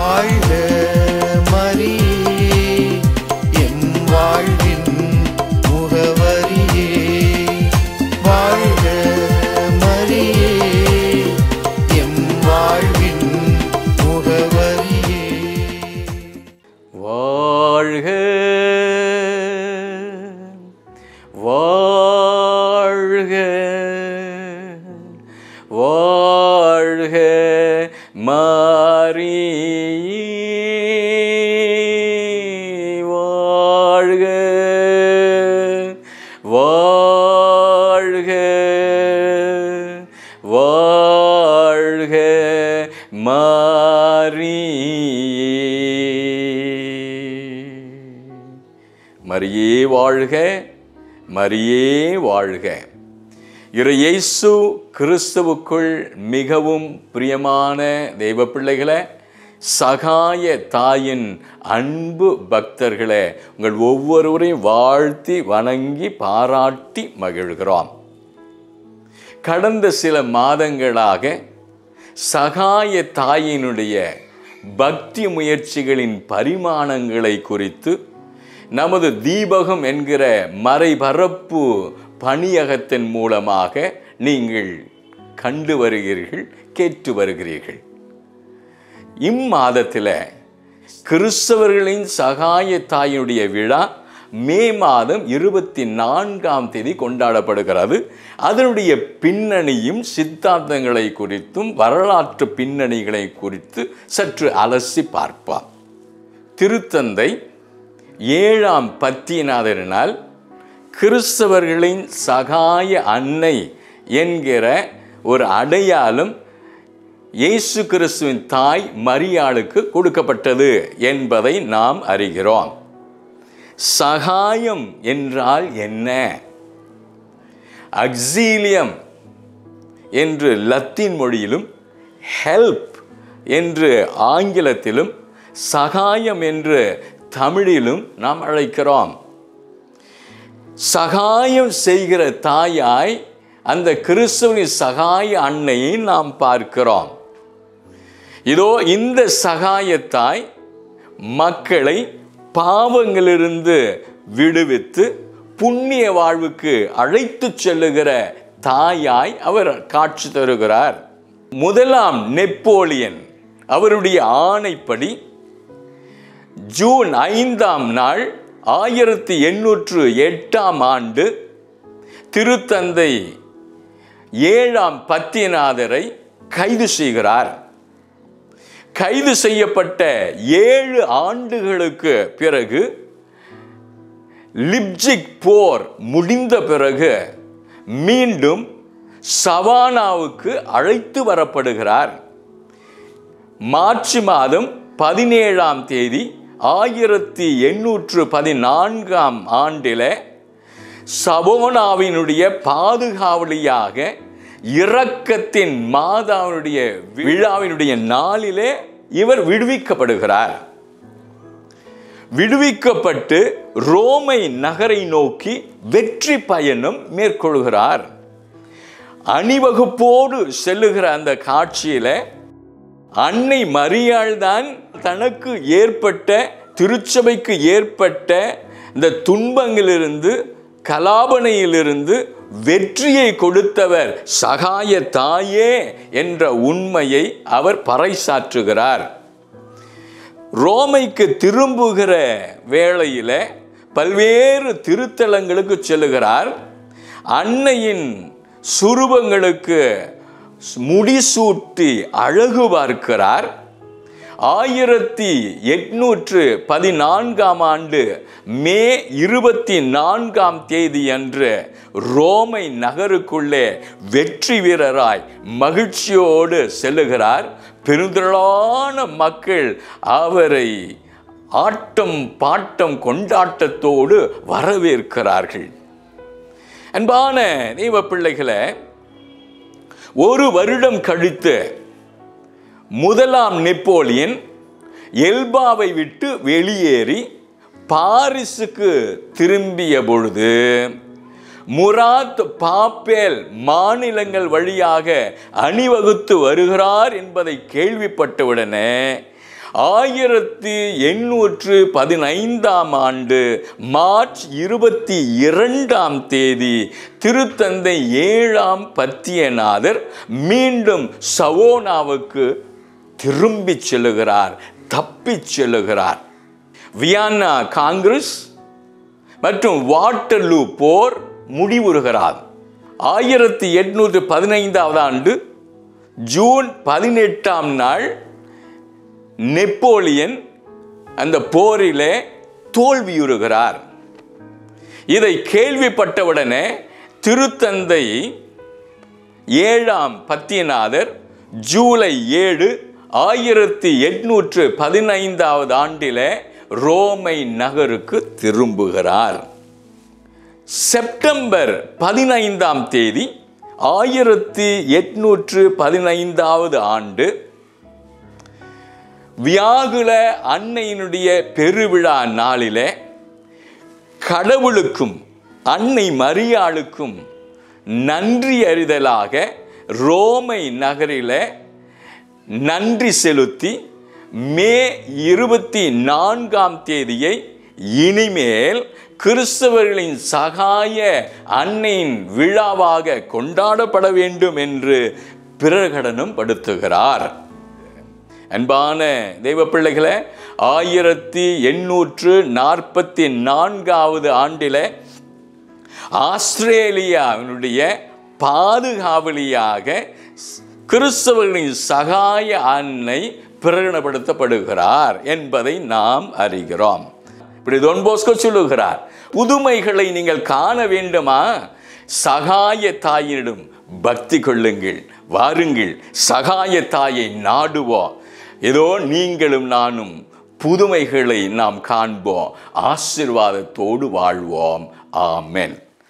வாழ்க மரியே என் வாழ்வின் முகவரியே. வாழ்க மரியே என் வாழ்வின் முகவரியே. வாழ்க வாழ்க வாழ்க மரியே. வாழ்க வாழ்க வாழ்க மரியே வாழ்க, மரியே வாழ்க. இயேசு கிறிஸ்துவுக்குள் மிகவும் பிரியமான தெய்வ பிள்ளைகளே, சகாய தாயின் அன்பு பக்தர்களே, உங்கள் ஒவ்வொருவரையும் வாழ்த்தி வணங்கி பாராட்டி மகிழ்கிறோம். கடந்த சில மாதங்களாக சகாய தாயினுடைய பக்தி முயற்சிகளின் பரிமாணங்களை குறித்து நமது தீபகம் என்கிற மறைபரப்பு பணியகத்தின் மூலமாக நீங்கள் கண்டு வருகிறீர்கள், கேட்டு வருகிறீர்கள். இம்மாதத்தில் கிறிஸ்தவர்களின் சகாய தாயினுடைய விழா மே மாதம் 24 கொண்டாடப்படுகிறது. அதனுடைய பின்னணியும் சித்தாந்தங்களை குறித்தும் வரலாற்று பின்னணிகளை குறித்து சற்று அலசி பார்ப்போம். திருத்தந்தை 7ஆம் பத்திநாதரினால் கிறிஸ்தவர்களின் சகாய அன்னை என்கிற ஒரு அடையாளம் இயேசு கிறிஸ்துவின் தாய் மரியாளுக்கு கொடுக்கப்பட்டது என்பதை நாம் அறிகிறோம். சகாயம் என்றால் என்ன? அக்ஸீலியம் என்று லத்தீன் மொழியிலும், ஹெல்ப் என்று ஆங்கிலத்திலும், சகாயம் என்று தமிழிலும் நாம் அழைக்கிறோம். சகாயம் செய்கிற தாயாய் அந்த கிறிஸ்துவின் சகாய அன்னையை நாம் பார்க்கிறோம். இதோ இந்த சகாயத்தாய் மக்களை பாவங்களிலிருந்து விடுவித்து புண்ணிய வாழ்வுக்கு அழைத்து செல்லுகிற தாயாய் அவர் காட்சி தருகிறார். முதலாம் நெப்போலியன் அவருடைய ஆணைப்படி ஜூன் 5ஆம் நாள் 1808ஆம் ஆண்டு திருத்தந்தை 7ஆம் பத்திநாதரை கைது செய்கிறார். கைது செய்யப்பட்ட 7 ஆண்டுகளுக்கு பிறகு லிப்ஜிக் போர் முடிந்த பிறகு மீண்டும் சவானாவுக்கு அழைத்து வரப்படுகிறார். மார்ச் மாதம் 17ஆம் தேதி 1814ஆம் ஆண்டில் சவோனாவினுடைய பாதுகாவலியாக இரக்கத்தின் மாதாவினுடைய விழாவினுடைய நாளிலே இவர் விடுவிக்கப்படுகிறார். விடுவிக்கப்பட்டு ரோமை நகரை நோக்கி வெற்றி பயணம் மேற்கொள்கிறார். அணிவகுப்போடு செல்லுகிற அந்த காட்சியில அன்னை மரியாள் தான் தனக்கு ஏற்பட்ட, திருச்சபைக்கு ஏற்பட்ட இந்த துன்பங்களிலிருந்து, கலாபனையிலிருந்து வெற்றியை கொடுத்தவர் சகாய தாயே என்ற உண்மையை அவர் பறைசாற்றுகிறார். ரோமைக்கு திரும்புகிற வேளையில பல்வேறு திருத்தலங்களுக்கு செல்லுகிறார். அன்னையின் சுரூபங்களுக்கு முடிசூட்டி அழகு பார்க்கிறார். 1814ஆம் ஆண்டு மே 24ஆம் தேதி அன்று ரோமை நகருக்குள்ளே வெற்றி வீரராய் மகிழ்ச்சியோடு செல்லுகிறார். பெருந்திரளான மக்கள் அவரை ஆட்டம் பாட்டம் கொண்டாட்டத்தோடு வரவேற்கிறார்கள். அன்பான தெய்வ பிள்ளைகளே, ஒரு வருடம் கழித்து முதலாம் நெப்போலியன் எல்பாவை விட்டு வெளியேறி பாரிஸுக்கு திரும்பிய பொழுது முராத் பாப்பேல் மாநிலங்கள் வழியாக அணிவகுத்து வருகிறார் என்பதை கேள்விப்பட்டவுடனே 1815 ஆண்டு மார்ச் 22 திருத்தந்தை 7ஆம் பத்தியநாதர் மீண்டும் சவோனாவுக்கு திரும்பிச் செல்லுகிறார், தப்பிச் செல்லுகிறார். வியன்னா காங்கிரஸ் மற்றும் வாட்டர்லூ போர் முடிவுறுகிறார். 1815 ஆண்டு ஜூன் 18ஆம் நாள் நெப்போலியன் அந்த போரிலே தோல்வியுறுகிறார். இதை கேள்விப்பட்டவுடனே திருத்தந்தை 7ஆம் பத்தியநாதர் ஜூலை 7, 1815 ஆண்டிலே ரோமை நகருக்கு திரும்புகிறார். செப்டம்பர் 15ஆம் தேதி 1815 ஆண்டு வியாகுல அன்னையினுடைய பெருவிழா நாளிலே கடவுளுக்கும் அன்னை மரியாளுக்கும் நன்றி அறிதலாக ரோமை நகரிலே நன்றி செலுத்தி மே 24ஆம் தேதியை இனிமேல் கிறிஸ்தவர்களின் சகாய அன்னையின் விழாவாக கொண்டாடப்பட வேண்டும் என்று பிரகடனம் படுத்துகிறார். அன்பான தெய்வ பிள்ளைகளே, 1844 ஆண்டிலே ஆஸ்திரேலியாவினுடைய பாதுகாவலியாக கிறிஸ்தவர்களின் சகாய அன்னை பிரகடனப்படுத்தப்படுகிறார் என்பதை நாம் அறிகிறோம். இப்படி தொன் போஸ்கோ சொல்லுகிறார், புதுமைகளை நீங்கள் காண வேண்டுமா? சகாய தாயினிடம் பக்தி கொள்ளுங்கள், வாருங்கள், சகாய தாயை நாடுவோம். ஏதோ நீங்களும் நானும் புதுமைகளை நாம் காண்போம், ஆசீர்வாதத்தோடு வாழ்வோம். ஆமென்.